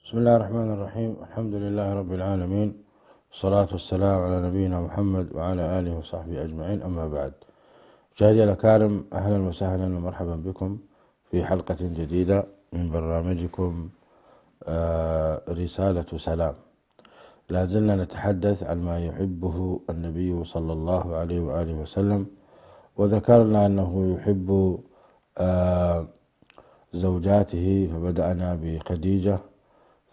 بسم الله الرحمن الرحيم. الحمد لله رب العالمين، والصلاة والسلام على نبينا محمد وعلى آله وصحبه أجمعين، أما بعد. مشاهدي الأكارم، أهلا وسهلا ومرحبا بكم في حلقة جديدة من برنامجكم رسالة سلام. لا زلنا نتحدث عن ما يحبه النبي صلى الله عليه وآله وسلم، وذكرنا أنه يحب زوجاته، فبدأنا بخديجة،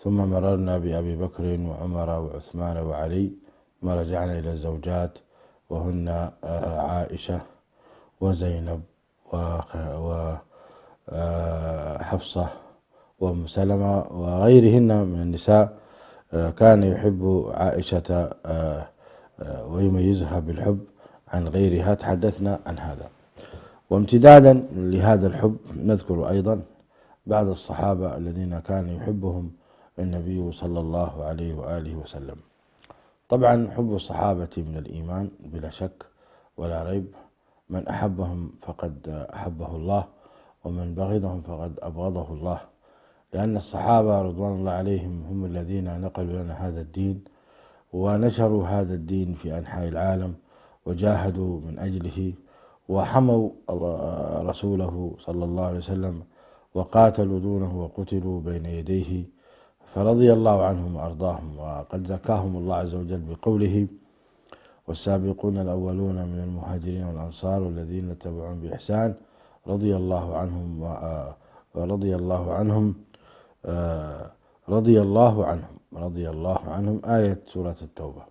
ثم مررنا بأبي بكر وعمر وعثمان وعلي، ثم رجعنا إلى الزوجات وهن عائشة وزينب وحفصة وأم سلمة وغيرهن من النساء. كان يحب عائشة ويميزها بالحب عن غيرها. تحدثنا عن هذا، وامتدادا لهذا الحب نذكر أيضا بعض الصحابة الذين كان يحبهم النبي صلى الله عليه وآله وسلم. طبعا حب الصحابة من الإيمان بلا شك ولا ريب. من أحبهم فقد أحبه الله، ومن بغضهم فقد أبغضه الله، لأن الصحابة رضوان الله عليهم هم الذين نقلوا لنا هذا الدين، ونشروا هذا الدين في أنحاء العالم، وجاهدوا من أجله، وحموا رسوله صلى الله عليه وسلم، وقاتلوا دونه وقتلوا بين يديه، فرضي الله عنهم وأرضاهم. وقد زكاهم الله عز وجل بقوله: والسابقون الأولون من المهاجرين والأنصار والذين اتبعوهم بإحسان رضي الله عنهم ورضي الله عنهم رضي الله عنهم آية سورة التوبة.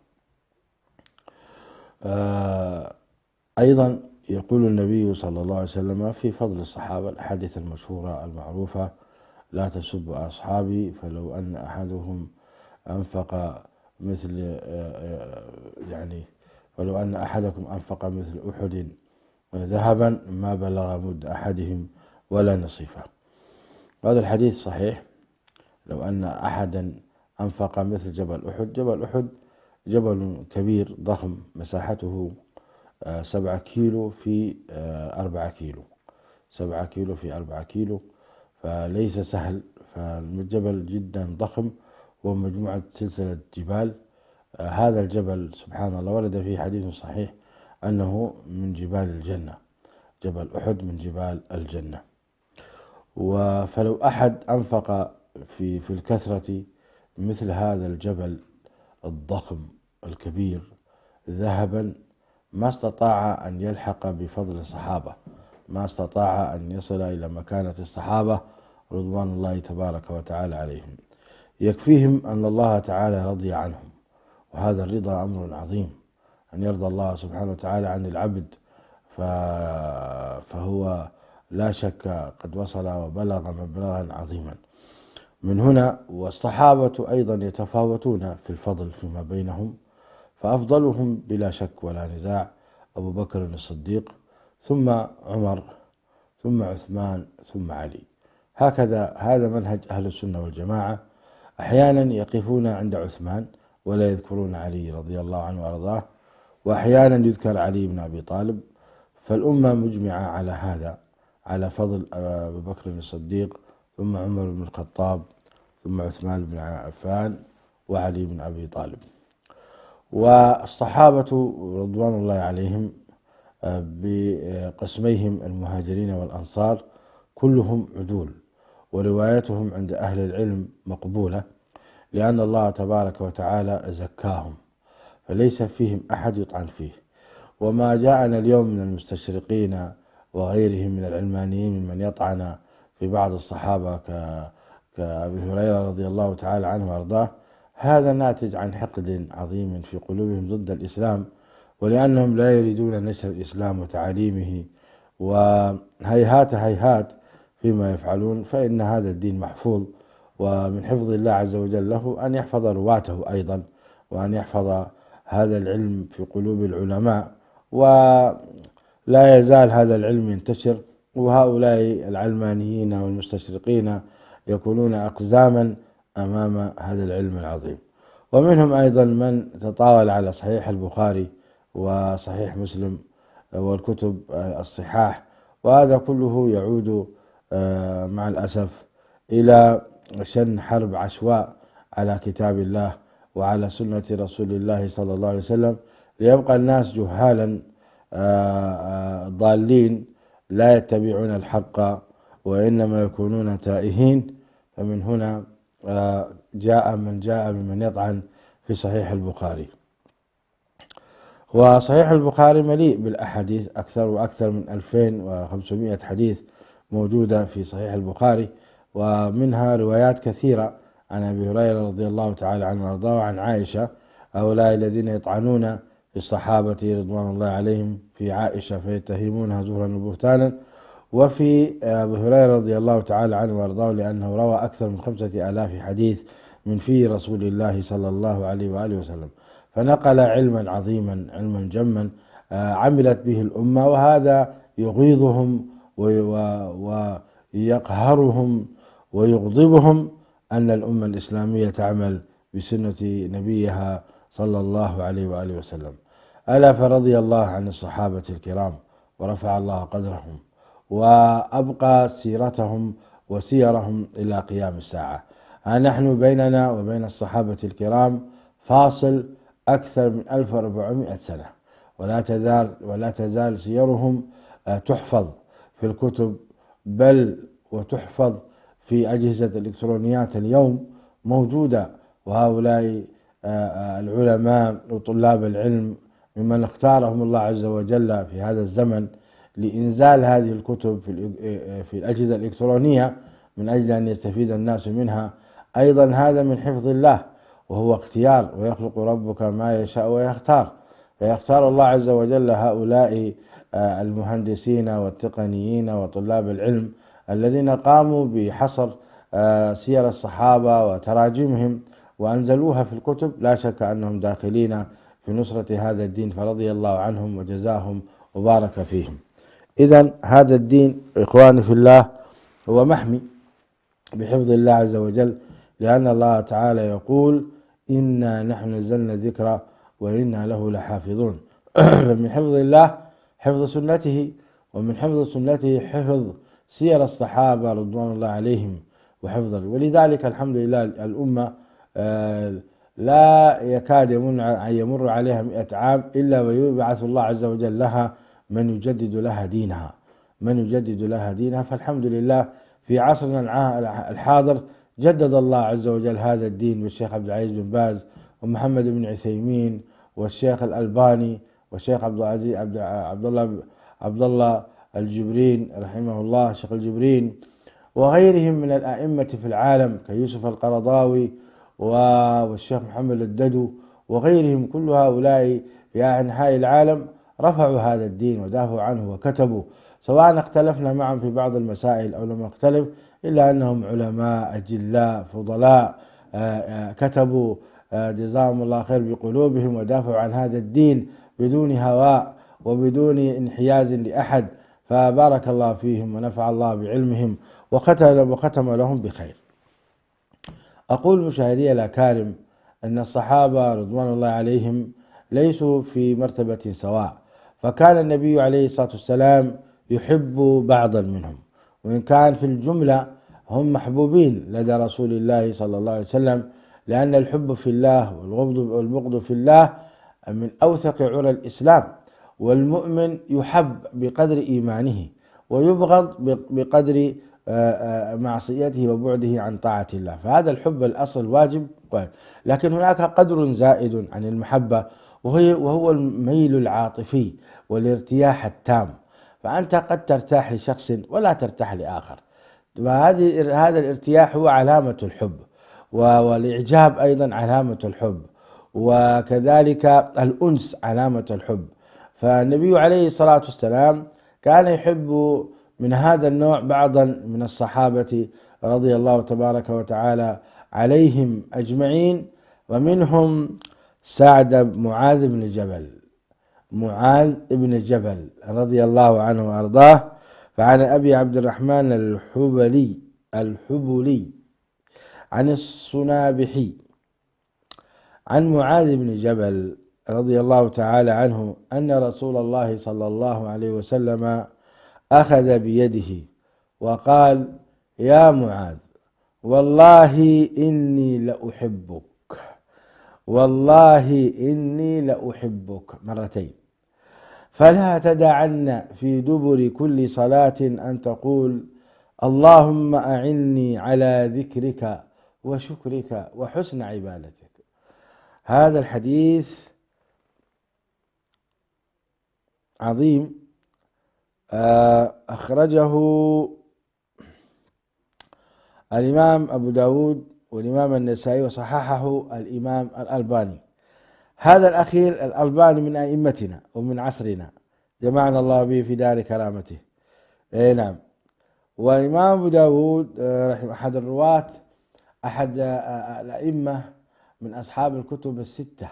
أيضا يقول النبي صلى الله عليه وسلم في فضل الصحابة الأحاديث المشهورة المعروفة: لا تسبوا أصحابي، فلو أن أحدهم أنفق فلو أن أحدكم أنفق مثل أحد ذهبا ما بلغ مد أحدهم ولا نصيفه. هذا الحديث صحيح. لو أن أحدا أنفق مثل جبل أحد. جبل أحد جبل كبير ضخم، مساحته 7 كيلو في 4 كيلو، 7 كيلو في 4 كيلو، فليس سهل. فالجبل جدا ضخم ومجموعة سلسلة جبال. هذا الجبل سبحان الله ورد فيه حديث صحيح أنه من جبال الجنة، جبل أحد من جبال الجنة. فلو أحد أنفق في الكثرة مثل هذا الجبل الضخم الكبير ذهبا، ما استطاع أن يلحق بفضل الصحابة، ما استطاع أن يصل إلى مكانة الصحابة رضوان الله تبارك وتعالى عليهم. يكفيهم أن الله تعالى رضي عنهم، وهذا الرضا أمر عظيم. أن يرضى الله سبحانه وتعالى عن العبد فهو لا شك قد وصل وبلغ مبلغا عظيما. من هنا والصحابة أيضا يتفاوتون في الفضل فيما بينهم، فأفضلهم بلا شك ولا نزاع أبو بكر الصديق، ثم عمر، ثم عثمان، ثم علي. هكذا هذا منهج أهل السنة والجماعة. أحيانا يقفون عند عثمان ولا يذكرون علي رضي الله عنه وأرضاه، وأحيانا يذكر علي بن أبي طالب. فالأمة مجمعة على هذا، على فضل أبو بكر الصديق، ثم عمر بن الخطاب، ثم عثمان بن عفان، وعلي بن أبي طالب. والصحابة رضوان الله عليهم بقسميهم المهاجرين والأنصار كلهم عدول، وروايتهم عند أهل العلم مقبولة، لأن الله تبارك وتعالى زكاهم، فليس فيهم أحد يطعن فيه. وما جاءنا اليوم من المستشرقين وغيرهم من العلمانيين ممن يطعن في بعض الصحابة كأبي هريرة رضي الله تعالى عنه وأرضاه، هذا ناتج عن حقد عظيم في قلوبهم ضد الإسلام، ولأنهم لا يريدون نشر الإسلام وتعاليمه، وهيهات هيهات فيما يفعلون. فإن هذا الدين محفوظ، ومن حفظ الله عز وجل له أن يحفظ رواته أيضا، وأن يحفظ هذا العلم في قلوب العلماء، ولا يزال هذا العلم ينتشر، وهؤلاء العلمانيين والمستشرقين يكونون أقزاما أمام هذا العلم العظيم. ومنهم أيضا من تطاول على صحيح البخاري وصحيح مسلم والكتب الصحاح، وهذا كله يعود مع الأسف إلى شن حرب عشواء على كتاب الله وعلى سنة رسول الله صلى الله عليه وسلم، ليبقى الناس جهالا ضالين لا يتبعون الحق وإنما يكونون تائهين. فمن هنا جاء ممن يطعن في صحيح البخاري. وصحيح البخاري مليء بالأحاديث، أكثر وأكثر من 2500 حديث موجودة في صحيح البخاري، ومنها روايات كثيرة عن أبي هريرة رضي الله تعالى عنه وأرضاه وعن عائشة، هؤلاء الذين يطعنون في الصحابة رضوان الله عليهم في عائشة فيتهمونها زورا وبهتانا، وفي أبي هريرة رضي الله تعالى عنه وأرضاه لأنه روى أكثر من 5000 حديث من في رسول الله صلى الله عليه وآله وسلم، فنقل علما عظيما، علما جما عملت به الأمة، وهذا يغيظهم ويقهرهم ويغضبهم أن الأمة الإسلامية تعمل بسنة نبيها صلى الله عليه وآله وسلم. ألا فرضي الله عن الصحابة الكرام ورفع الله قدرهم وأبقى سيرتهم وسيرهم إلى قيام الساعة. نحن بيننا وبين الصحابة الكرام فاصل أكثر من 1400 سنة، ولا تزال سيرهم تحفظ في الكتب، بل وتحفظ في أجهزة الإلكترونيات اليوم موجودة. وهؤلاء العلماء وطلاب العلم ممن اختارهم الله عز وجل في هذا الزمن لإنزال هذه الكتب في الأجهزة الإلكترونية من أجل أن يستفيد الناس منها. أيضا هذا من حفظ الله، وهو اختيار، ويخلق ربك ما يشاء ويختار، فيختار الله عز وجل هؤلاء المهندسين والتقنيين وطلاب العلم الذين قاموا بحصر سير الصحابة وتراجمهم وأنزلوها في الكتب. لا شك أنهم داخلين في نصرة هذا الدين، فرضي الله عنهم وجزاهم وبارك فيهم. إذن هذا الدين إخواني في الله هو محمي بحفظ الله عز وجل، لأن الله تعالى يقول إنا نحن نزلنا الذكر وإنا له لحافظون. فمن حفظ الله حفظ سنته، ومن حفظ سنته حفظ سير الصحابة رضوان الله عليهم وحفظا. ولذلك الحمد لله الأمة لا يكاد يمر عليها 100 عام إلا ويبعث الله عز وجل لها من يجدد لها دينها. فالحمد لله في عصرنا الحاضر جدد الله عز وجل هذا الدين بالشيخ عبد العزيز بن باز ومحمد بن عثيمين والشيخ الألباني والشيخ عبد الله الجبرين رحمه الله، الشيخ الجبرين، وغيرهم من الأئمة في العالم كيوسف القرضاوي والشيخ محمد الددو وغيرهم. كل هؤلاء في أنحاء العالم رفعوا هذا الدين ودافعوا عنه وكتبوا، سواء اختلفنا معهم في بعض المسائل أو لم نختلف، إلا أنهم علماء أجلاء فضلاء كتبوا جزاهم الله خير بقلوبهم ودافعوا عن هذا الدين بدون هواء وبدون انحياز لأحد، فبارك الله فيهم ونفع الله بعلمهم وختم لهم بخير. أقول مشاهدي الأكارم أن الصحابة رضوان الله عليهم ليسوا في مرتبة سواء، فكان النبي عليه الصلاة والسلام يحب بعضا منهم، وإن كان في الجملة هم محبوبين لدى رسول الله صلى الله عليه وسلم، لأن الحب في الله والبغض في الله من أوثق عرى الإسلام. والمؤمن يحب بقدر إيمانه ويبغض بقدر معصيته وبعده عن طاعة الله، فهذا الحب الأصل واجب. لكن هناك قدر زائد عن المحبة، وهو الميل العاطفي والارتياح التام، فأنت قد ترتاح لشخص ولا ترتاح لآخر، هذا الارتياح هو علامة الحب، والإعجاب أيضا علامة الحب، وكذلك الأنس علامة الحب. فالنبي عليه الصلاة والسلام كان يحب من هذا النوع بعضا من الصحابة رضي الله تبارك وتعالى عليهم أجمعين، ومنهم معاذ بن جبل رضي الله عنه وأرضاه. فعن أبي عبد الرحمن الحبلي عن الصنابحي عن معاذ بن جبل رضي الله تعالى عنه أن رسول الله صلى الله عليه وسلم أخذ بيده وقال: يا معاذ، والله إني لأحبك، والله إني لأحبك مرتين. فلا تدعن في دبر كل صلاة أن تقول اللهم أعني على ذكرك وشكرك وحسن عبادتك. هذا الحديث عظيم، أخرجه الإمام أبو داود والإمام النسائي وصححه الإمام الألباني. هذا الأخير الألباني من أئمتنا ومن عصرنا، جمعنا الله به في دار كرامته. نعم. والإمام أبو داود أحد الرواة، أحد الأئمة من أصحاب الكتب الستة.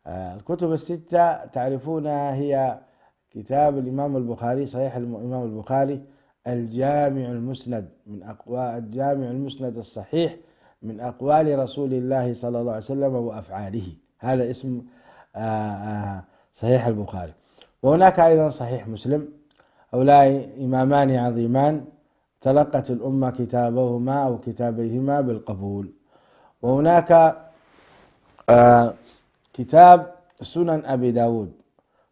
الكتب الستة تعرفونها هي كتاب الإمام البخاري، صحيح الإمام البخاري، الجامع المسند الجامع المسند الصحيح من أقوال رسول الله صلى الله عليه وسلم وأفعاله، هذا اسم صحيح البخاري. وهناك أيضا صحيح مسلم، هؤلاء إمامان عظيمان تلقت الأمة كتابهما أو كتابيهما بالقبول. وهناك كتاب سنن أبي داود،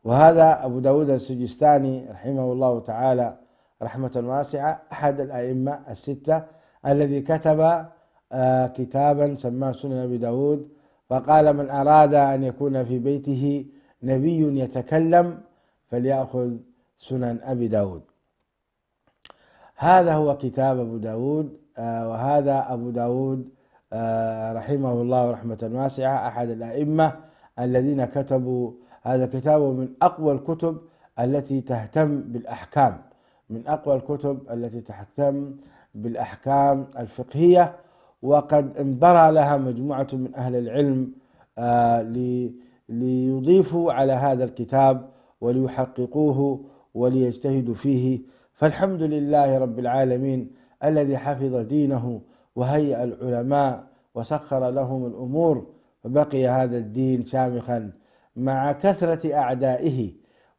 وهذا أبو داود السجستاني رحمه الله تعالى رحمة واسعة، أحد الأئمة الستة الذي كتب كتابا سماه سنن أبي داود، فقال من أراد أن يكون في بيته نبي يتكلم فليأخذ سنن أبي داود. هذا هو كتاب أبو داود. وهذا أبو داود رحمه الله رحمة واسعة أحد الأئمة الذين كتبوا هذا الكتاب، من أقوى الكتب التي تهتم بالأحكام، من أقوى الكتب التي تهتم بالأحكام الفقهية، وقد انبرى لها مجموعة من أهل العلم ليضيفوا على هذا الكتاب وليحققوه وليجتهدوا فيه. فالحمد لله رب العالمين الذي حفظ دينه وهيأ العلماء وسخر لهم الأمور، فبقي هذا الدين شامخا مع كثرة أعدائه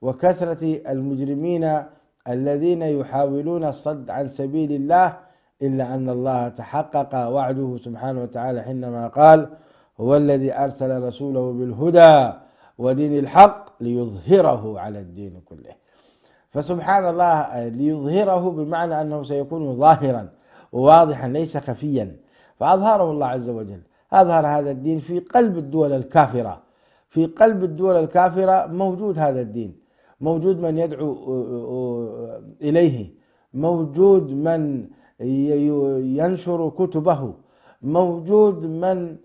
وكثرة المجرمين الذين يحاولون الصد عن سبيل الله، إلا أن الله تحقق وعده سبحانه وتعالى حينما قال هو الذي أرسل رسوله بالهدى ودين الحق ليظهره على الدين كله. فسبحان الله، ليظهره بمعنى أنه سيكون ظاهرا وواضحا ليس خفيا، فأظهره الله عز وجل. أظهر هذا الدين في قلب الدول الكافرة، في قلب الدول الكافرة موجود هذا الدين، موجود من يدعو إليه، موجود من ينشر كتبه، موجود من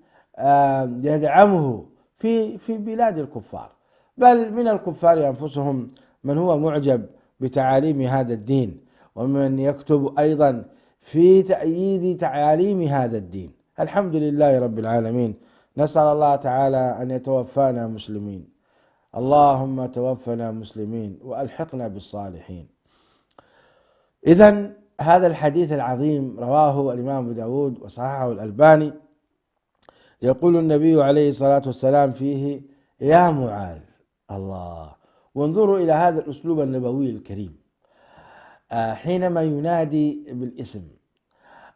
يدعمه في بلاد الكفار، بل من الكفار أنفسهم من هو معجب بتعاليم هذا الدين، ومن يكتب أيضا في تأييد تعاليم هذا الدين. الحمد لله رب العالمين. نسأل الله تعالى أن يتوفانا مسلمين، اللهم توفنا مسلمين وألحقنا بالصالحين. إذن هذا الحديث العظيم رواه الإمام أبو داود وصححه الألباني. يقول النبي عليه الصلاة والسلام فيه يا معاذ، الله، وانظروا إلى هذا الأسلوب النبوي الكريم حينما ينادي بالاسم.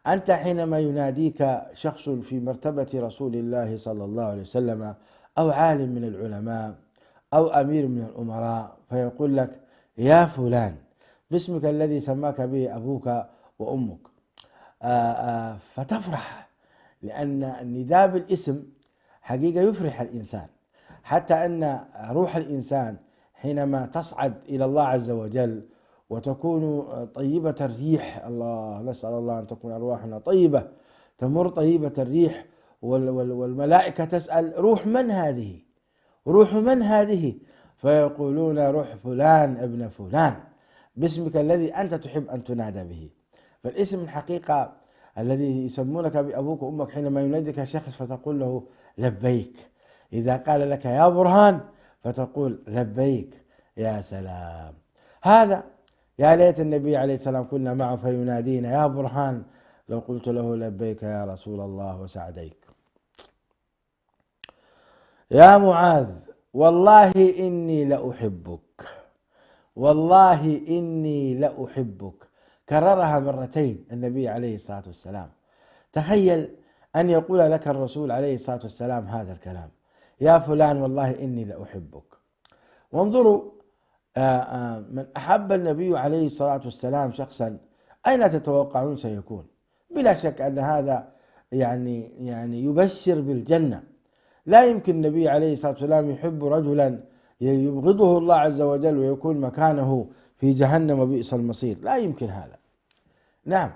أنت حينما يناديك شخص في مرتبة رسول الله صلى الله عليه وسلم أو عالم من العلماء أو أمير من الأمراء، فيقول لك يا فلان باسمك الذي سماك به أبوك وأمك، فتفرح، لأن النداء بالاسم حقيقة يفرح الإنسان، حتى أن روح الإنسان حينما تصعد إلى الله عز وجل وتكون طيبة الريح، الله نسأل الله أن تكون أرواحنا طيبة، تمر طيبة الريح والملائكة تسأل روح من هذه، روح من هذه، فيقولون روح فلان ابن فلان باسمك الذي أنت تحب أن تنادى به. فالاسم الحقيقة الذي يسمونك بأبوك وأمك حينما يناديك شخص فتقول له لبيك، إذا قال لك يا برهان فتقول لبيك، يا سلام. هذا يا ليت النبي عليه السلام كنا معه فينادينا يا برهان، لو قلت له لبيك يا رسول الله وسعديك. يا معاذ والله إني لأحبك، والله إني لأحبك، كررها مرتين النبي عليه الصلاة والسلام. تخيل أن يقول لك الرسول عليه الصلاة والسلام هذا الكلام: يا فلان والله إني لأحبك. وانظروا، من أحب النبي عليه الصلاة والسلام شخصا أين تتوقعون سيكون؟ بلا شك أن هذا يعني يبشر بالجنة. لا يمكن النبي عليه الصلاة والسلام يحب رجلا يبغضه الله عز وجل ويكون مكانه في جهنم وبئس المصير، لا يمكن هذا. نعم،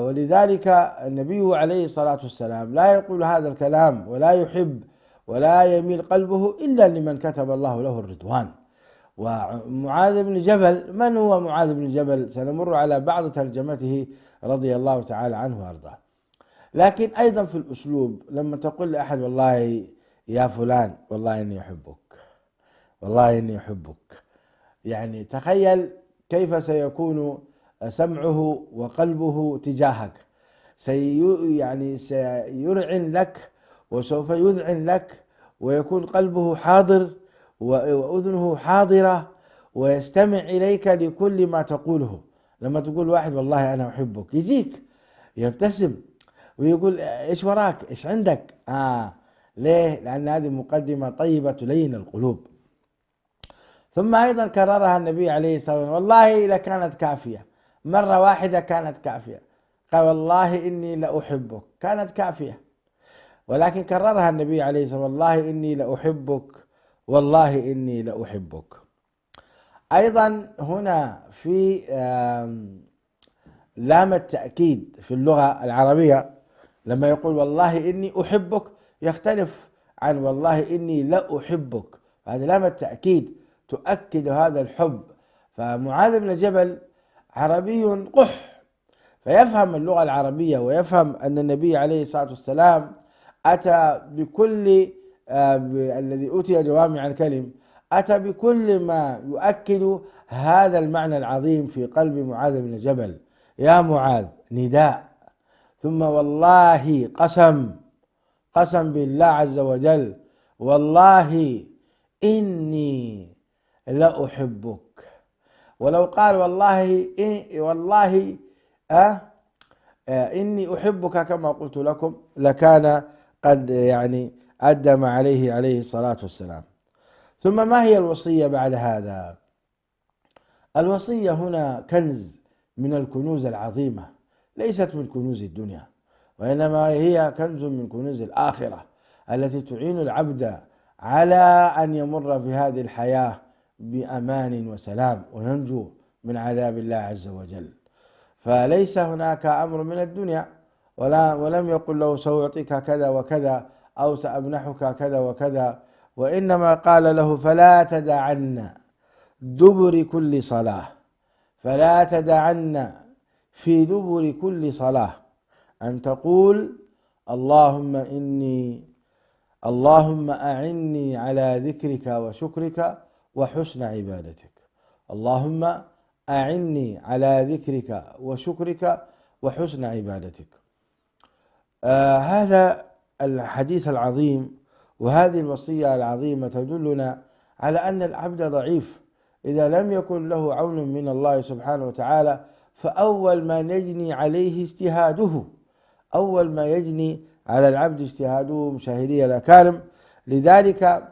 ولذلك النبي عليه الصلاة والسلام لا يقول هذا الكلام ولا يحب ولا يميل قلبه إلا لمن كتب الله له الرضوان. ومعاذ بن جبل، من هو معاذ بن جبل؟ سنمر على بعض ترجمته رضي الله تعالى عنه وارضاه. لكن أيضا في الأسلوب، لما تقول لأحد والله يا فلان والله إني أحبك، والله إني أحبك، يعني تخيل كيف سيكون سمعه وقلبه تجاهك. سيرعن لك وسوف يذعن لك، ويكون قلبه حاضر وأذنه حاضرة، ويستمع إليك لكل ما تقوله. لما تقول واحد والله أنا أحبك، يجيك يبتسم ويقول إيش وراك، إيش عندك؟ ليه؟ لأن هذه مقدمة طيبة تلين القلوب. ثم أيضا كررها النبي عليه الصلاة والسلام: والله لكانت كافية. مرة واحدة كانت كافية، قال والله إني لأحبك، كانت كافية. ولكن كررها النبي عليه الصلاة والسلام: والله إني لأحبك، والله إني لأحبك. أيضا هنا في لام التأكيد في اللغة العربية، لما يقول والله إني أحبك يختلف عن والله إني لا أحبك. هذا لام التأكيد تؤكد هذا الحب. فمعاذ بن جبل عربي قح، فيفهم اللغة العربية ويفهم أن النبي عليه الصلاة والسلام أتى بكل الذي أوتي جوامع الكلم، أتى بكل ما يؤكد هذا المعنى العظيم في قلب معاذ بن جبل. يا معاذ نداء، ثم والله قسم بالله عز وجل: والله إني لأحبك. ولو قال والله إني أحبك كما قلت لكم لكان قد أدى ما عليه الصلاة والسلام. ثم ما هي الوصية بعد هذا؟ الوصية هنا كنز من الكنوز العظيمة، ليست من كنوز الدنيا، وإنما هي كنز من كنوز الآخرة التي تعين العبد على أن يمر في هذه الحياة بأمان وسلام وينجو من عذاب الله عز وجل. فليس هناك أمر من الدنيا، ولم يقل له سأعطيك كذا وكذا أو سأمنحك كذا وكذا، وإنما قال له: فلا تدعن دبر كل صلاة، فلا تدعن في دبر كل صلاة أن تقول اللهم أعني على ذكرك وشكرك وحسن عبادتك. اللهم أعني على ذكرك وشكرك وحسن عبادتك. هذا الحديث العظيم وهذه الوصية العظيمة تدلنا على أن العبد ضعيف إذا لم يكن له عون من الله سبحانه وتعالى. فأول ما يجني عليه اجتهاده، أول ما يجني على العبد اجتهاده مشاهدي الأكارم. لذلك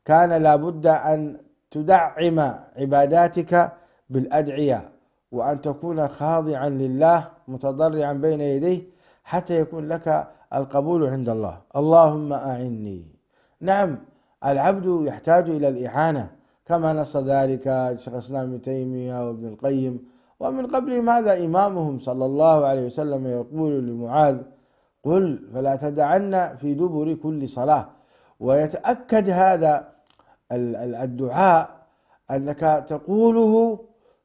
كان لابد أن تدعم عباداتك بالأدعية، وأن تكون خاضعا لله متضرعا بين يديه حتى يكون لك القبول عند الله. اللهم أعني. نعم، العبد يحتاج إلى الإعانة كما نص ذلك شيخ الإسلام ابن تيمية وابن القيم، ومن قبلهم هذا إمامهم صلى الله عليه وسلم يقول لمعاذ: قل فلا تدعن في دبر كل صلاة. ويتأكد هذا الدعاء أنك تقوله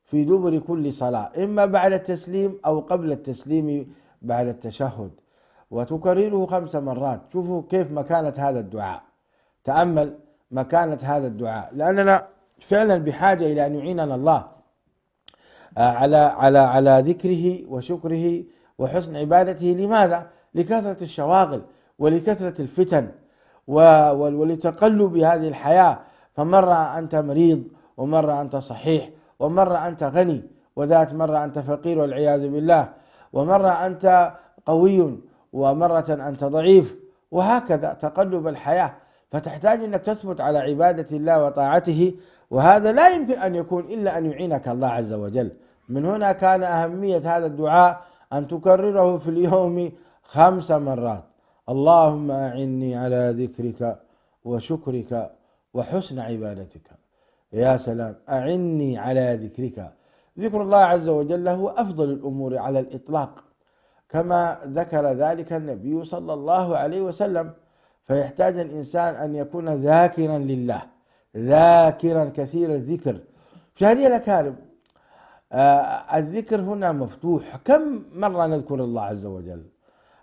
في دبر كل صلاة، إما بعد التسليم أو قبل التسليم بعد التشهد، وتكرره 5 مرات. شوفوا كيف مكانة هذا الدعاء، تأمل مكانة هذا الدعاء، لأننا فعلا بحاجة إلى أن يعيننا الله على ذكره وشكره وحسن عبادته. لماذا؟ لكثرة الشواغل ولكثرة الفتن ولتقلب هذه الحياة. فمرة أنت مريض، ومرة أنت صحيح، ومرة أنت غني، وذات مرة أنت فقير والعياذ بالله، ومرة أنت قوي، ومرة أنت ضعيف، وهكذا تقلب الحياة. فتحتاج أنك تثبت على عبادة الله وطاعته، وهذا لا يمكن أن يكون إلا أن يعينك الله عز وجل. من هنا كان أهمية هذا الدعاء أن تكرره في اليوم 5 مرات: اللهم أعني على ذكرك وشكرك وحسن عبادتك. يا سلام، أعني على ذكرك. ذكر الله عز وجل هو أفضل الأمور على الإطلاق، كما ذكر ذلك النبي صلى الله عليه وسلم. فيحتاج الإنسان أن يكون ذاكرا لله، ذاكرا كثير الذكر. مشاهدينا الأكارم، الذكر هنا مفتوح. كم مرة نذكر الله عز وجل؟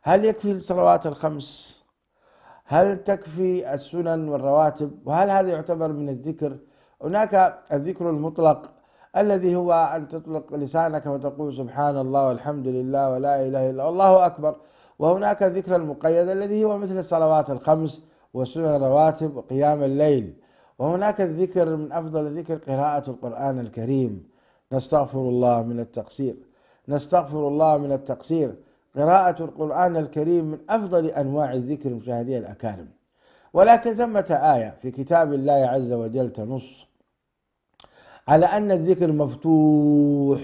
هل يكفي الصلوات الخمس؟ هل تكفي السنن والرواتب؟ وهل هذا يعتبر من الذكر؟ هناك الذكر المطلق الذي هو أن تطلق لسانك وتقول سبحان الله والحمد لله ولا إله إلا الله أكبر. وهناك الذكر المقيد الذي هو مثل الصلوات الخمس والسنن الرواتب وقيام الليل. وهناك الذكر من أفضل الذكر قراءة القرآن الكريم. نستغفر الله من التقصير، نستغفر الله من التقصير. قراءة القرآن الكريم من أفضل أنواع الذكر مشاهدي الأكارم. ولكن ثمة آية في كتاب الله عز وجل تنص على أن الذكر مفتوح.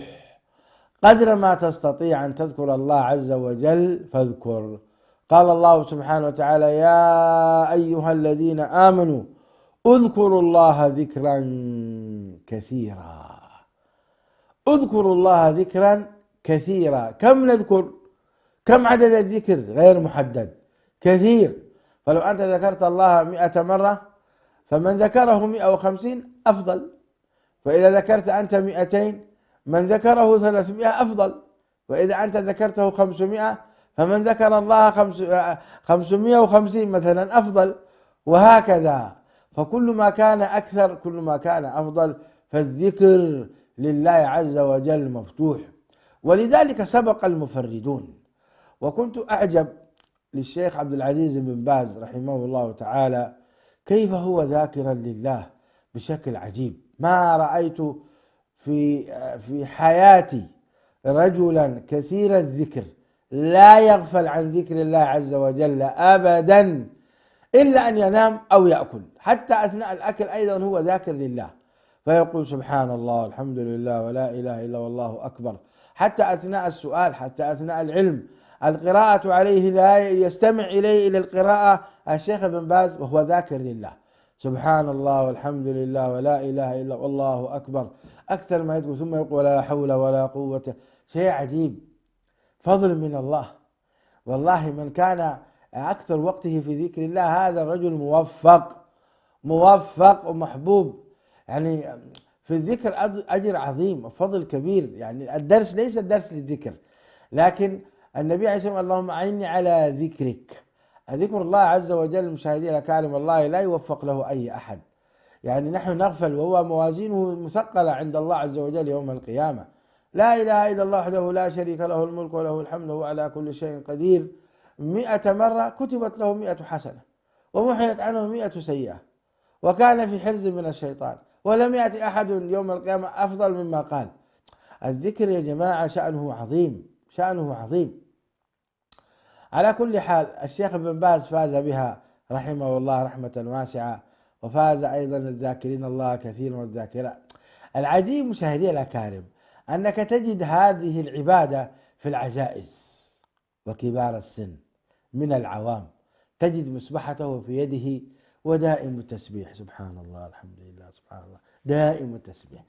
قدر ما تستطيع أن تذكر الله عز وجل فاذكر. قال الله سبحانه وتعالى: يا أيها الذين آمنوا اذكروا الله ذكرا كثيرا. اذكروا الله ذكرا كثيرا. كم نذكر؟ كم عدد الذكر؟ غير محدد، كثير. فلو أنت ذكرت الله 100 مرة فمن ذكره 150 أفضل، فإذا ذكرت أنت 200 من ذكره 300 أفضل، وإذا أنت ذكرته 500 فمن ذكر الله 550 مثلا أفضل، وهكذا. فكل ما كان أكثر كل ما كان أفضل. فالذكر لله عز وجل مفتوح، ولذلك سبق المفردون. وكنت أعجب للشيخ عبد العزيز بن باز رحمه الله تعالى كيف هو ذاكرا لله بشكل عجيب. ما رأيت في حياتي رجلا كثير الذكر لا يغفل عن ذكر الله عز وجل أبدا، إلا أن ينام أو يأكل. حتى أثناء الأكل أيضا هو ذاكر لله، فيقول سبحان الله والحمد لله ولا إله إلا والله أكبر. حتى أثناء السؤال، حتى أثناء العلم، القراءة عليه لا يستمع إلى القراءة الشيخ ابن باز وهو ذاكر لله، سبحان الله والحمد لله ولا إله إلا والله أكبر، أكثر ما يذكر، ثم يقول لا حول ولا قوة. شيء عجيب، فضل من الله. والله من كان أكثر وقته في ذكر الله هذا الرجل موفق ومحبوب. يعني في الذكر أجر عظيم وفضل كبير. يعني الدرس ليس الدرس للذكر، لكن النبي عليه الصلاة والسلام: اللهم أعني على ذكرك. ذكر الله عز وجل مشاهدي الأكارم والله لا يوفق له أي أحد. يعني نحن نغفل وهو موازينه مثقلة عند الله عز وجل يوم القيامة. لا إله إلا الله وحده لا شريك له الملك وله الحمد وهو على كل شيء قدير. 100 مرة كتبت له 100 حسنة، ومحيت عنه 100 سيئة، وكان في حرز من الشيطان، ولم يأتي أحد يوم القيامة أفضل مما قال. الذكر يا جماعة شأنه عظيم، شأنه عظيم. على كل حال الشيخ ابن باز فاز بها رحمه الله رحمة واسعة، وفاز أيضا الذاكرين الله كثيرا والذاكرات. العجيب مشاهدي الأكارم أنك تجد هذه العبادة في العجائز وكبار السن من العوام. تجد مصبحته في يده ودائم التسبيح، سبحان الله الحمد لله سبحان الله، دائم التسبيح.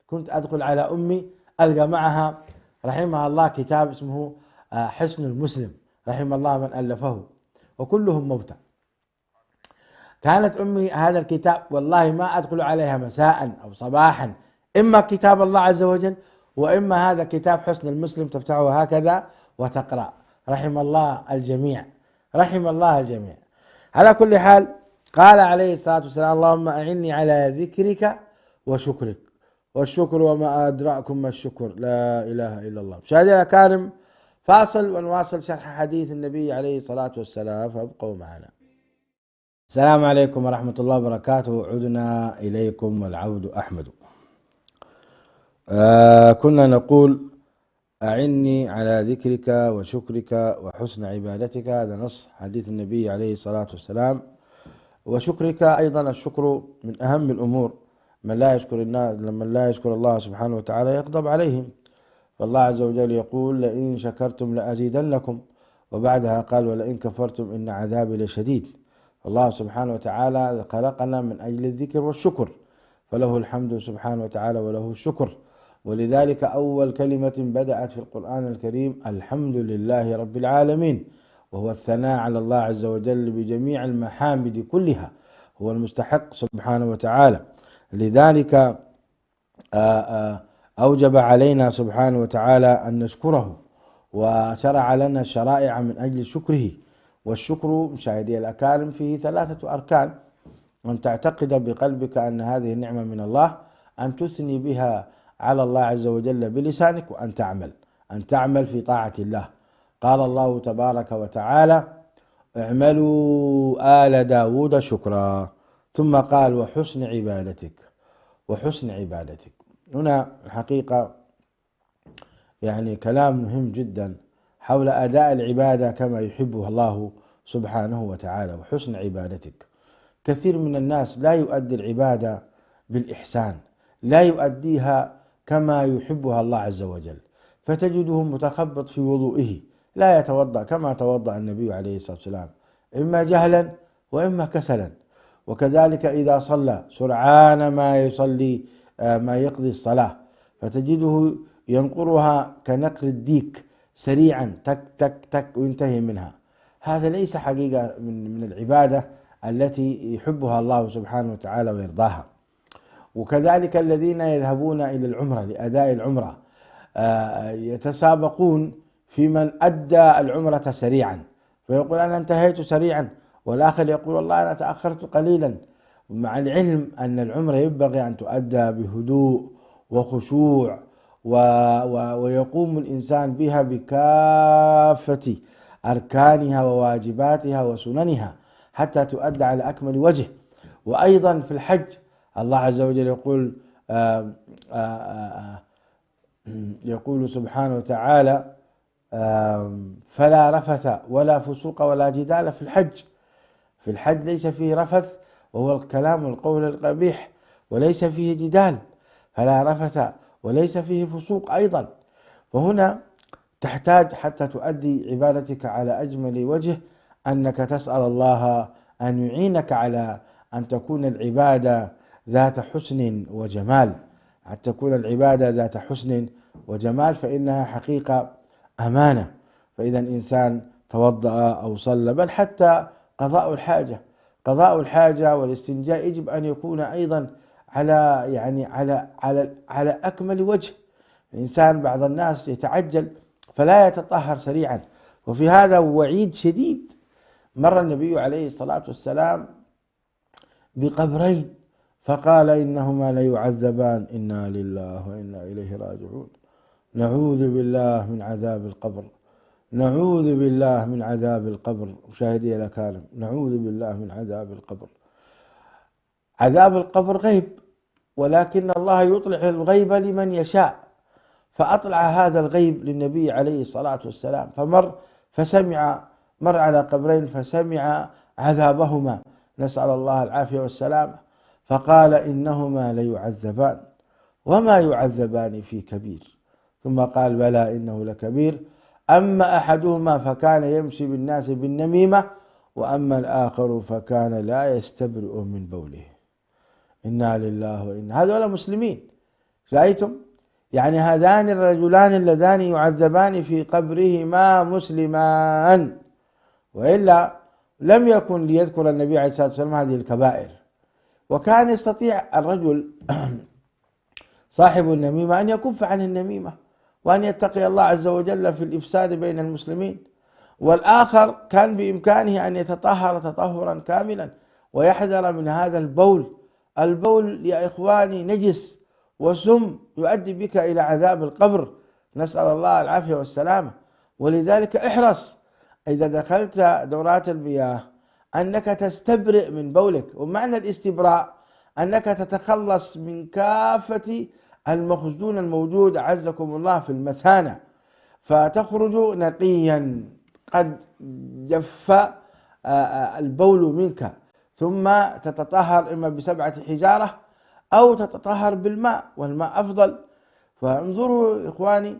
كنت أدخل على أمي ألقى معها رحمها الله كتاب اسمه حصن المسلم، رحم الله من ألفه، وكلهم موتى. كانت أمي هذا الكتاب والله ما أدخل عليها مساء أو صباحا، إما كتاب الله عز وجل وإما هذا كتاب حصن المسلم، تفتحه هكذا وتقرأ. رحم الله الجميع، رحم الله الجميع. على كل حال قال عليه الصلاة والسلام: اللهم أعني على ذكرك وشكرك، والشكر وما أدراكم ما الشكر، لا إله إلا الله. مشاهدينا الكرام، فاصل ونواصل شرح حديث النبي عليه الصلاة والسلام، فابقوا معنا. السلام عليكم ورحمة الله وبركاته. عدنا إليكم والعود أحمد. كنا نقول أعني على ذكرك وشكرك وحسن عبادتك، هذا نص حديث النبي عليه الصلاة والسلام. وشكرك أيضا، الشكر من أهم الأمور. من لا يشكر الناس، لمن لا يشكر الله سبحانه وتعالى يغضب عليهم. فالله عز وجل يقول: لئن شكرتم لأزيدنكم، وبعدها قال: ولئن كفرتم إن عذابي لشديد. الله سبحانه وتعالى خلقنا من أجل الذكر والشكر، فله الحمد سبحانه وتعالى وله الشكر. ولذلك أول كلمة بدأت في القرآن الكريم: الحمد لله رب العالمين، وهو الثناء على الله عز وجل بجميع المحامد كلها، هو المستحق سبحانه وتعالى. لذلك أوجب علينا سبحانه وتعالى أن نشكره، وشرع لنا الشرائع من أجل شكره. والشكر مشاهدي الأكارم فيه 3 أركان: أن تعتقد بقلبك أن هذه النعمة من الله، أن تثني بها على الله عز وجل بلسانك، وأن تعمل في طاعة الله. قال الله تبارك وتعالى: اعملوا آل داود شكرا. ثم قال: وحسن عبادتك. هنا الحقيقة يعني كلام مهم جدا حول أداء العبادة كما يحبها الله سبحانه وتعالى. وحسن عبادتك، كثير من الناس لا يؤدي العبادة بالإحسان، لا يؤديها كما يحبها الله عز وجل، فتجده متخبط في وضوئه، لا يتوضأ كما توضأ النبي عليه الصلاة والسلام، إما جهلا وإما كسلا. وكذلك إذا صلى سرعان ما يقضي الصلاة، فتجده ينقرها كنقر الديك سريعا، تك تك تك وينتهي منها. هذا ليس حقيقة من العبادة التي يحبها الله سبحانه وتعالى ويرضاها. وكذلك الذين يذهبون إلى العمرة لأداء العمرة يتسابقون في من أدى العمرة سريعا، فيقول: أنا انتهيت سريعا، والآخر يقول: والله أنا تأخرت قليلا. مع العلم أن العمرة ينبغي أن تؤدى بهدوء وخشوع، ويقوم الإنسان بها بكافة أركانها وواجباتها وسننها حتى تؤدى على أكمل وجه. وأيضا في الحج الله عز وجل يقول سبحانه وتعالى: فلا رفث ولا فسوق ولا جدال في الحج. في الحج ليس فيه رفث، وهو الكلام والقول القبيح، وليس فيه جدال، فلا رفث، وليس فيه فسوق أيضا. فهنا تحتاج حتى تؤدي عبادتك على أجمل وجه أنك تسأل الله أن يعينك على أن تكون العبادة ذات حسن وجمال، حتى تكون العبادة ذات حسن وجمال، فإنها حقيقة أمانة. فإذا الإنسان توضأ أو صلى، بل حتى قضاء الحاجة والاستنجاء يجب أن يكون أيضا على أكمل وجه. الإنسان بعض الناس يتعجل فلا يتطهر سريعا، وفي هذا وعيد شديد. مر النبي عليه الصلاة والسلام بقبرين فقال: إنهما ليعذبان، إنا لله وإنا إليه راجعون. نعوذ بالله من عذاب القبر، نعوذ بالله من عذاب القبر. مشاهدي الأكارم، نعوذ بالله من عذاب القبر. عذاب القبر غيب، ولكن الله يطلع الغيب لمن يشاء، فأطلع هذا الغيب للنبي عليه الصلاة والسلام، مر على قبرين فسمع عذابهما، نسأل الله العافية والسلامة، فقال: إنهما ليعذبان وما يعذبان في كبير. ثم قال: بلى إنه لكبير، أما أحدهما فكان يمشي بالناس بالنميمة، وأما الآخر فكان لا يستبرئ من بوله. إنا لله وإنا. هذول مسلمين، رأيتم؟ يعني هذان الرجلان اللذان يعذبان في قبرهما مسلمان، وإلا لم يكن ليذكر النبي عليه الصلاة والسلام هذه الكبائر. وكان يستطيع الرجل صاحب النميمة أن يكف عن النميمة، وأن يتقي الله عز وجل في الإفساد بين المسلمين. والآخر كان بإمكانه أن يتطهر تطهرا كاملا ويحذر من هذا البول يا إخواني نجس وسم يؤدي بك إلى عذاب القبر، نسأل الله العافية والسلامة. ولذلك احرص إذا دخلت دورات المياه أنك تستبرئ من بولك. ومعنى الاستبراء أنك تتخلص من كافة المخزون الموجود أعزكم الله في المثانة، فتخرج نقيا قد جف البول منك، ثم تتطهر إما ب7 حجارة أو تتطهر بالماء، والماء أفضل. فانظروا إخواني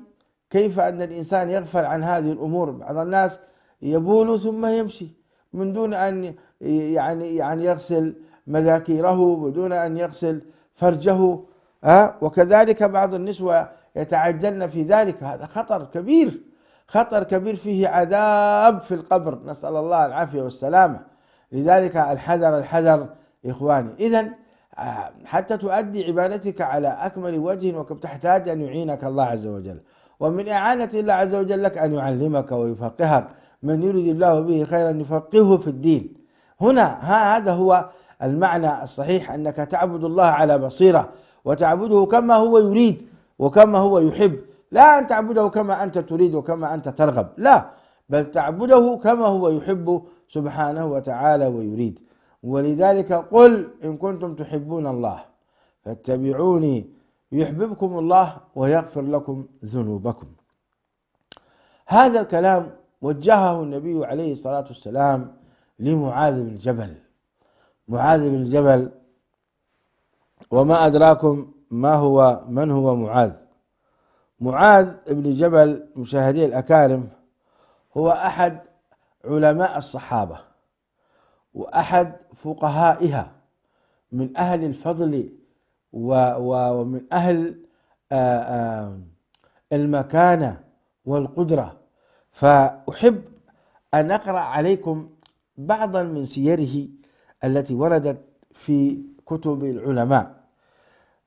كيف أن الإنسان يغفل عن هذه الأمور. بعض الناس يبول ثم يمشي من دون أن يعني يغسل مذاكيره، بدون أن يغسل فرجه، وكذلك بعض النسوة يتعجلن في ذلك. هذا خطر كبير، خطر كبير، فيه عذاب في القبر، نسأل الله العافية والسلامة. لذلك الحذر الحذر إخواني. إذن حتى تؤدي عبادتك على أكمل وجه تحتاج أن يعينك الله عز وجل، ومن إعانة الله عز وجل لك أن يعلمك ويفقهك. من يريد الله به خيرا يفقهه في الدين. هنا هذا هو المعنى الصحيح، أنك تعبد الله على بصيرة، وتعبده كما هو يريد وكما هو يحب، لا أن تعبده كما أنت تريد وكما أنت ترغب، لا، بل تعبده كما هو يحب سبحانه وتعالى ويريد. ولذلك قل إن كنتم تحبون الله فاتبعوني يحببكم الله ويغفر لكم ذنوبكم. هذا الكلام وجهه النبي عليه الصلاة والسلام لمعاذ بن جبل. معاذ بن جبل، وما أدراكم من هو معاذ؟ معاذ بن جبل مشاهدي الأكارم هو أحد علماء الصحابة وأحد فقهائها، من أهل الفضل ومن أهل المكانة والقدرة. فأحب أن أقرأ عليكم بعضا من سيره التي وردت في كتب العلماء.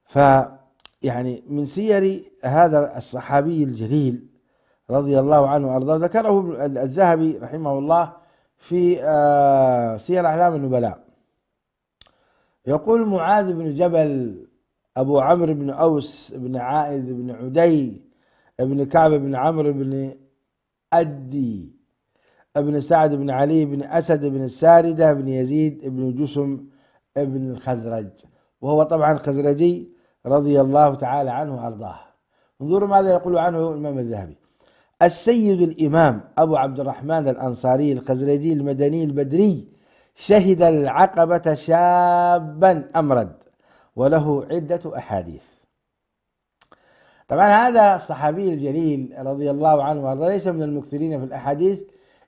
فيعني من سير هذا الصحابي الجليل رضي الله عنه وأرضاه، ذكره الذهبي رحمه الله في سير أعلام النبلاء. يقول معاذ بن جبل أبو عمرو بن أوس بن عائذ بن عدي بن كعب بن عمرو بن أدي ابن سعد بن علي بن أسد بن الساردة بن يزيد بن جسم بن الخزرج، وهو طبعا خزرجي رضي الله تعالى عنه وأرضاه. انظروا ماذا يقول عنه الإمام الذهبي: السيد الإمام أبو عبد الرحمن الأنصاري الخزرجي المدني البدري، شهد العقبة شابا أمرد، وله عدة أحاديث. طبعا هذا الصحابي الجليل رضي الله عنه وارضاه ليس من المكثرين في الأحاديث،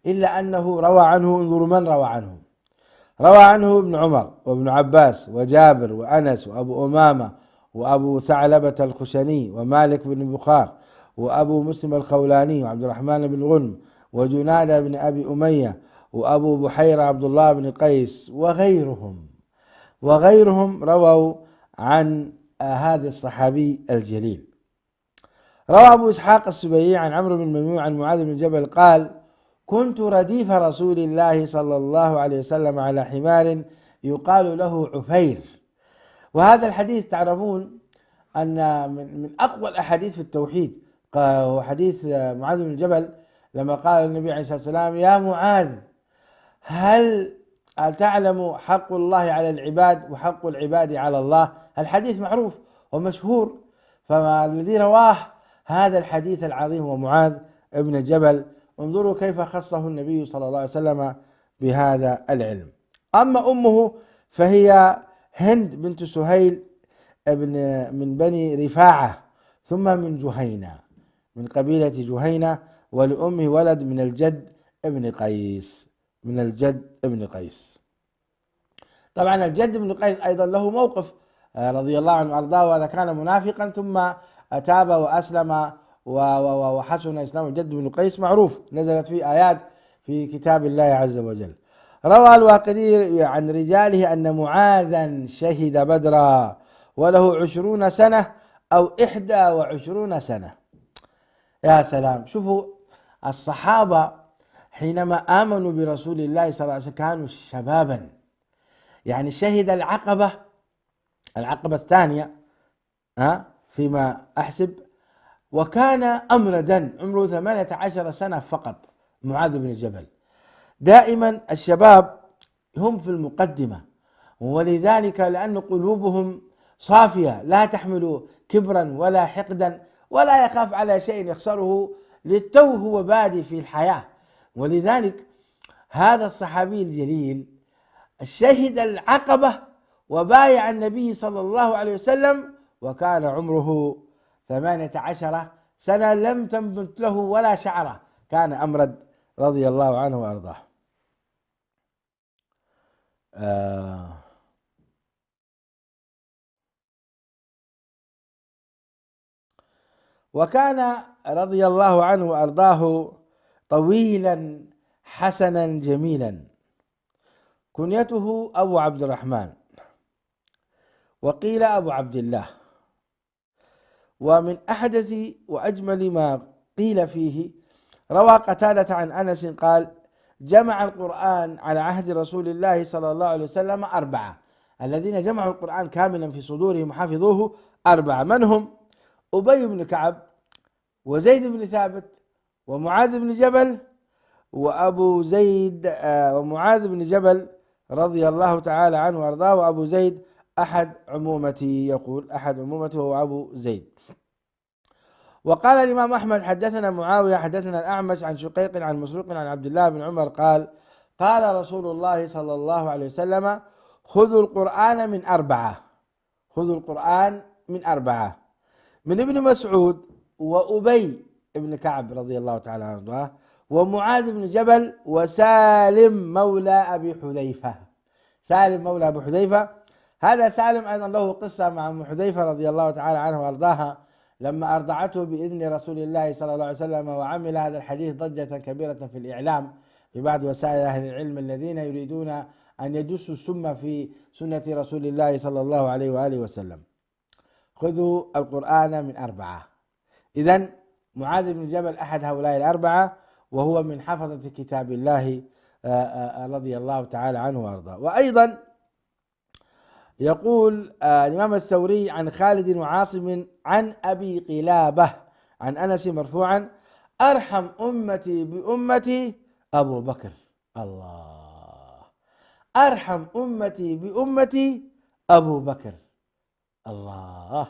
إلا أنه روى عنه، انظروا من روى عنه: روى عنه ابن عمر وابن عباس وجابر وأنس وأبو أمامة وأبو ثعلبة الخشني ومالك بن بخار وأبو مسلم الخولاني وعبد الرحمن بن غنم وجنادة بن أبي أمية وأبو بحيرة عبد الله بن قيس وغيرهم رووا عن هذا الصحابي الجليل. روى أبو إسحاق السبيعي عن عمرو بن ميمون عن معاذ بن جبل قال: كنت رديف رسول الله صلى الله عليه وسلم على حمار يقال له عفير. وهذا الحديث تعرفون أن من أقوى الأحاديث في التوحيد، هو حديث معاذ بن جبل لما قال النبي عليه الصلاة والسلام: يا معاذ، هل تعلم حق الله على العباد وحق العباد على الله؟ الحديث معروف ومشهور، فالذي رواه هذا الحديث العظيم هو معاذ بن جبل. انظروا كيف خصه النبي صلى الله عليه وسلم بهذا العلم. أما أمه فهي هند بنت سهيل من بني رفاعة، ثم من جهينة، من قبيلة جهينة، ولأمه ولد من الجد ابن قيس. طبعا الجد ابن قيس أيضا له موقف رضي الله عنه وأرضاه، وهذا كان منافقا ثم أتاب وأسلم وحسن إسلام. الجد بن قيس معروف، نزلت فيه آيات في كتاب الله عز وجل. روى الواقدي عن رجاله أن معاذا شهد بدرا وله 20 سنة أو 21 سنة. يا سلام، شوفوا الصحابة حينما آمنوا برسول الله صلى الله عليه وسلم كانوا شبابا، يعني شهد العقبة الثانية فيما أحسب، وكان أمردا، عمره 18 سنة فقط. معاذ بن جبل دائما الشباب هم في المقدمة، ولذلك لأن قلوبهم صافية لا تحمل كبرا ولا حقدا ولا يخاف على شيء يخسره للتو هو بادي في الحياة. ولذلك هذا الصحابي الجليل شهد العقبة وبايع النبي صلى الله عليه وسلم وكان عمره 18 سنة، لم تنبت له ولا شعرة، كان أمرد رضي الله عنه وأرضاه. وكان رضي الله عنه وأرضاه طويلا حسنا جميلا، كنيته أبو عبد الرحمن، وقيل أبو عبد الله. ومن أحدث وأجمل ما قيل فيه روى قتادة عن أنس قال: جمع القرآن على عهد رسول الله صلى الله عليه وسلم 4، الذين جمعوا القرآن كاملا في صدورهم وحفظوه 4، من هم؟ أبي بن كعب، وزيد بن ثابت، ومعاذ بن جبل، وأبو زيد ومعاذ بن جبل رضي الله تعالى عنه وأرضاه، وأبو زيد أحد عمومتي، يقول أحد عمومته هو أبو زيد. وقال الإمام أحمد: حدثنا معاوية حدثنا الأعمش عن شقيق عن مسروق عن عبد الله بن عمر قال: قال رسول الله صلى الله عليه وسلم: خذوا القرآن من 4، خذوا القرآن من 4، من ابن مسعود وأبي بن كعب رضي الله تعالى عنه، ومعاذ بن جبل، وسالم مولى أبي حذيفة. سالم مولى أبي حذيفة، هذا سالم أيضا له قصة مع أم حذيفة رضي الله تعالى عنه وأرضاها، لما أرضعته بإذن رسول الله صلى الله عليه وسلم، وعمل هذا الحديث ضجة كبيرة في الإعلام في بعض وسائل أهل العلم الذين يريدون أن يدسوا السم في سنة رسول الله صلى الله عليه وآله وسلم. خذوا القرآن من 4. إذن معاذ بن جبل أحد هؤلاء 4، وهو من حفظة كتاب الله رضي الله تعالى عنه وأرضاه. وأيضا يقول الإمام الثوري عن خالد وعاصم عن أبي قلابة عن أنس مرفوعا: أرحم أمتي بأمتي أبو بكر. الله، أرحم أمتي بأمتي أبو بكر. الله،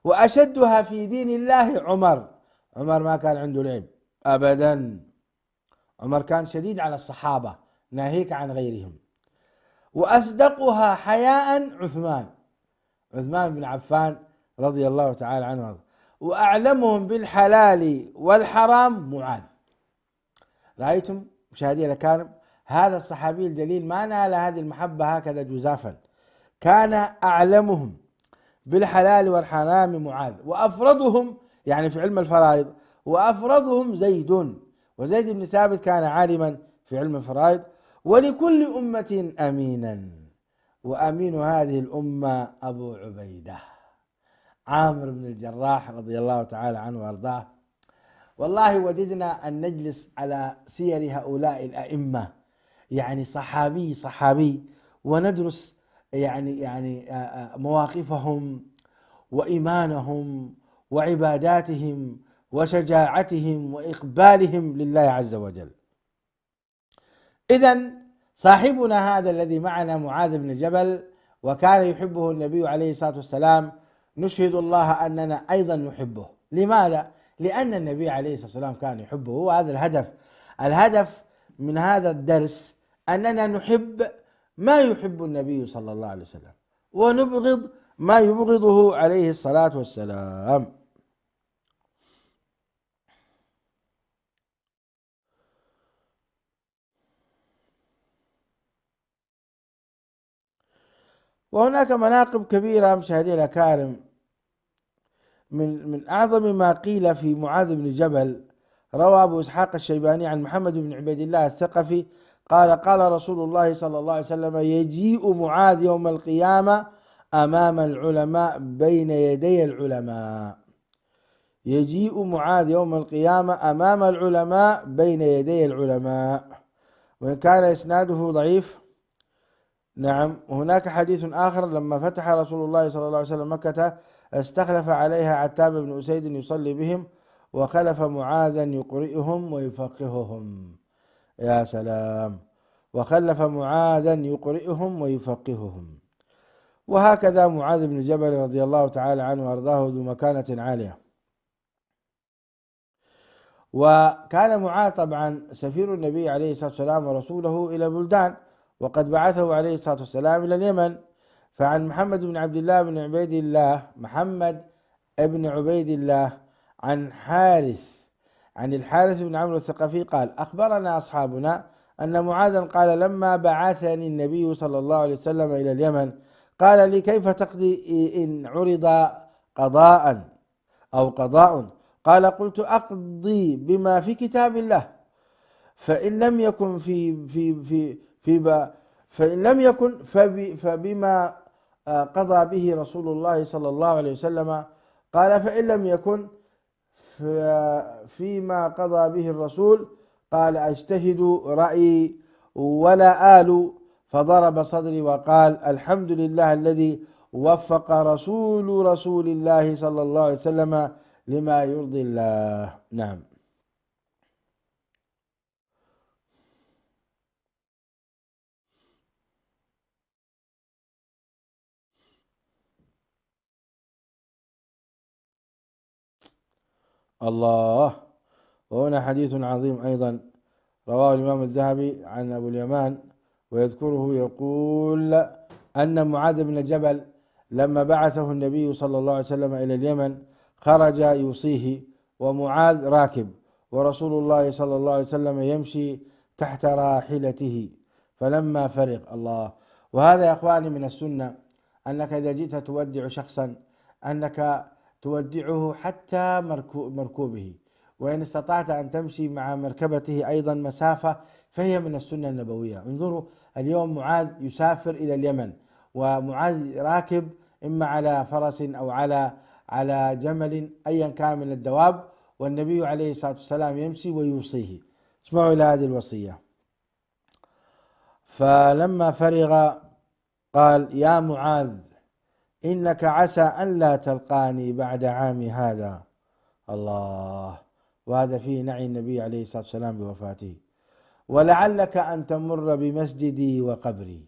وأشدها في دين الله عمر. عمر ما كان عنده لعب أبدا، عمر كان شديد على الصحابة ناهيك عن غيرهم. وأصدقها حياء عثمان بن عفان رضي الله تعالى عنه. وأعلمهم بالحلال والحرام معاذ. رأيتم مشاهدي الأكارم، هذا الصحابي الجليل ما نال هذه المحبة هكذا جزافا، كان أعلمهم بالحلال والحرام معاذ، وأفرضهم يعني في علم الفرائض، وأفرضهم زيد، وزيد بن ثابت كان عالما في علم الفرائض. ولكل أمة أمينا، وأمين هذه الأمة أبو عبيدة عامر بن الجراح رضي الله تعالى عنه وأرضاه. والله وددنا أن نجلس على سير هؤلاء الأئمة، يعني صحابي وندرس يعني مواقفهم وإيمانهم وعباداتهم وشجاعتهم وإقبالهم لله عز وجل. إذن صاحبنا هذا الذي معنا معاذ بن جبل، وكان يحبه النبي عليه الصلاة والسلام، نشهد الله أننا أيضا نحبه. لماذا؟ لأن النبي عليه الصلاة والسلام كان يحبه. وهذا الهدف من هذا الدرس، أننا نحب ما يحب النبي صلى الله عليه وسلم، ونبغض ما يبغضه عليه الصلاة والسلام. وهناك مناقب كبيرة مشاهدي الأكارم. من أعظم ما قيل في معاذ بن جبل، روى أبو إسحاق الشيباني عن محمد بن عبيد الله الثقفي قال: قال رسول الله صلى الله عليه وسلم: يجيء معاذ يوم القيامة أمام العلماء بين يدي العلماء. يجيء معاذ يوم القيامة أمام العلماء بين يدي العلماء. وإن كان إسناده ضعيف. نعم. وهناك حديث آخر: لما فتح رسول الله صلى الله عليه وسلم مكة استخلف عليها عتاب بن أسيد يصلي بهم، وخلف معاذا يقرئهم ويفقههم. يا سلام، وخلف معاذا يقرئهم ويفقههم. وهكذا معاذ بن جبل رضي الله تعالى عنه وأرضاه ذو مكانة عالية. وكان معاذ طبعا سفير النبي عليه الصلاة والسلام ورسوله إلى بلدان، وقد بعثه عليه الصلاة والسلام إلى اليمن. فعن محمد بن عبد الله بن عبيد الله عن الحارث بن عمرو الثقفي قال: أخبرنا أصحابنا أن معاذا قال: لما بعثني النبي صلى الله عليه وسلم إلى اليمن قال لي: كيف تقضي إن عرض قضاء؟ قال: قلت: أقضي بما في كتاب الله، فإن لم يكن فبما قضى به رسول الله صلى الله عليه وسلم. قال: فإن لم يكن فيما قضى به الرسول. قال: أجتهد رأيي ولا آل. فضرب صدري وقال: الحمد لله الذي وفق رسول الله صلى الله عليه وسلم لما يرضي الله. نعم. الله. وهنا حديث عظيم أيضا رواه الإمام الذهبي عن أبو اليمان، ويذكره يقول أن معاذ بن جبل لما بعثه النبي صلى الله عليه وسلم إلى اليمن خرج يوصيه، ومعاذ راكب، ورسول الله صلى الله عليه وسلم يمشي تحت راحلته. فلما فرغ الله. وهذا يا إخواني من السنة، أنك إذا جئت تودع شخصا أنك تودعه حتى مركوبه، وإن استطعت أن تمشي مع مركبته أيضا مسافة فهي من السنة النبوية. انظروا اليوم معاذ يسافر إلى اليمن، ومعاذ راكب إما على فرس أو على جمل أيا كان من الدواب، والنبي عليه الصلاة والسلام يمشي ويوصيه. اسمعوا إلى هذه الوصية. فلما فرغ قال: يا معاذ، إنك عسى أن لا تلقاني بعد عامي هذا. الله. وهذا فيه نعي النبي عليه الصلاة والسلام بوفاته. ولعلك أن تمر بمسجدي وقبري.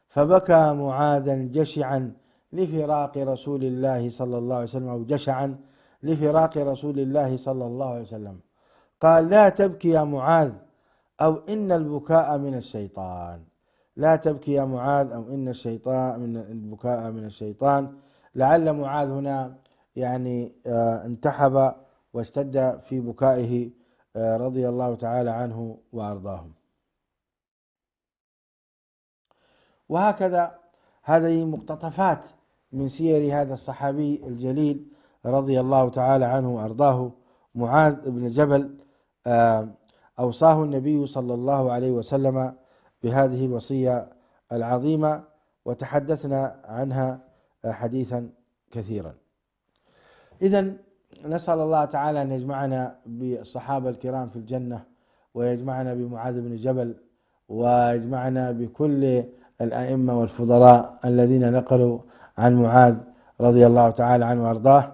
فبكى معاذا جشعا لفراق رسول الله صلى الله عليه وسلم، أو جشعا لفراق رسول الله صلى الله عليه وسلم. قال: لا تبكي يا معاذ، أو إن البكاء من الشيطان. لا تبكي يا معاذ، أو إن البكاء من الشيطان. لعل معاذ هنا يعني انتحب واشتد في بكائه رضي الله تعالى عنه وأرضاه. وهكذا هذه مقتطفات من سير هذا الصحابي الجليل رضي الله تعالى عنه وأرضاه. معاذ بن جبل أوصاه النبي صلى الله عليه وسلم بهذه الوصية العظيمة، وتحدثنا عنها حديثا كثيرا. إذن نسأل الله تعالى أن يجمعنا بالصحابة الكرام في الجنة، ويجمعنا بمعاذ بن جبل، ويجمعنا بكل الأئمة والفضلاء الذين نقلوا عن معاذ رضي الله تعالى عنه وأرضاه.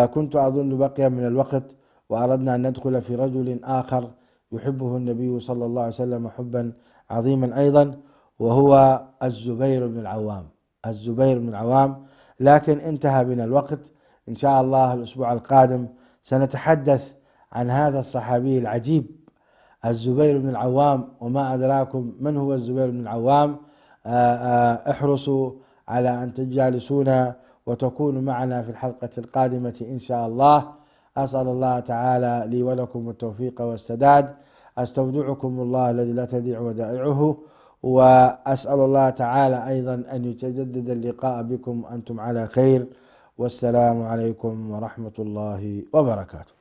كنت أظن بقي من الوقت، وأردنا أن ندخل في رجل آخر يحبه النبي صلى الله عليه وسلم حبا عظيما أيضا، وهو الزبير بن العوام. لكن انتهى بنا الوقت. إن شاء الله الأسبوع القادم سنتحدث عن هذا الصحابي العجيب الزبير بن العوام. وما أدراكم من هو الزبير بن العوام. احرصوا على أن تجالسونا وتكونوا معنا في الحلقة القادمة إن شاء الله. أسأل الله تعالى لي ولكم التوفيق والسداد. أستودعكم الله الذي لا تضيع ودائعه، وأسأل الله تعالى أيضا أن يتجدد اللقاء بكم أنتم على خير. والسلام عليكم ورحمة الله وبركاته.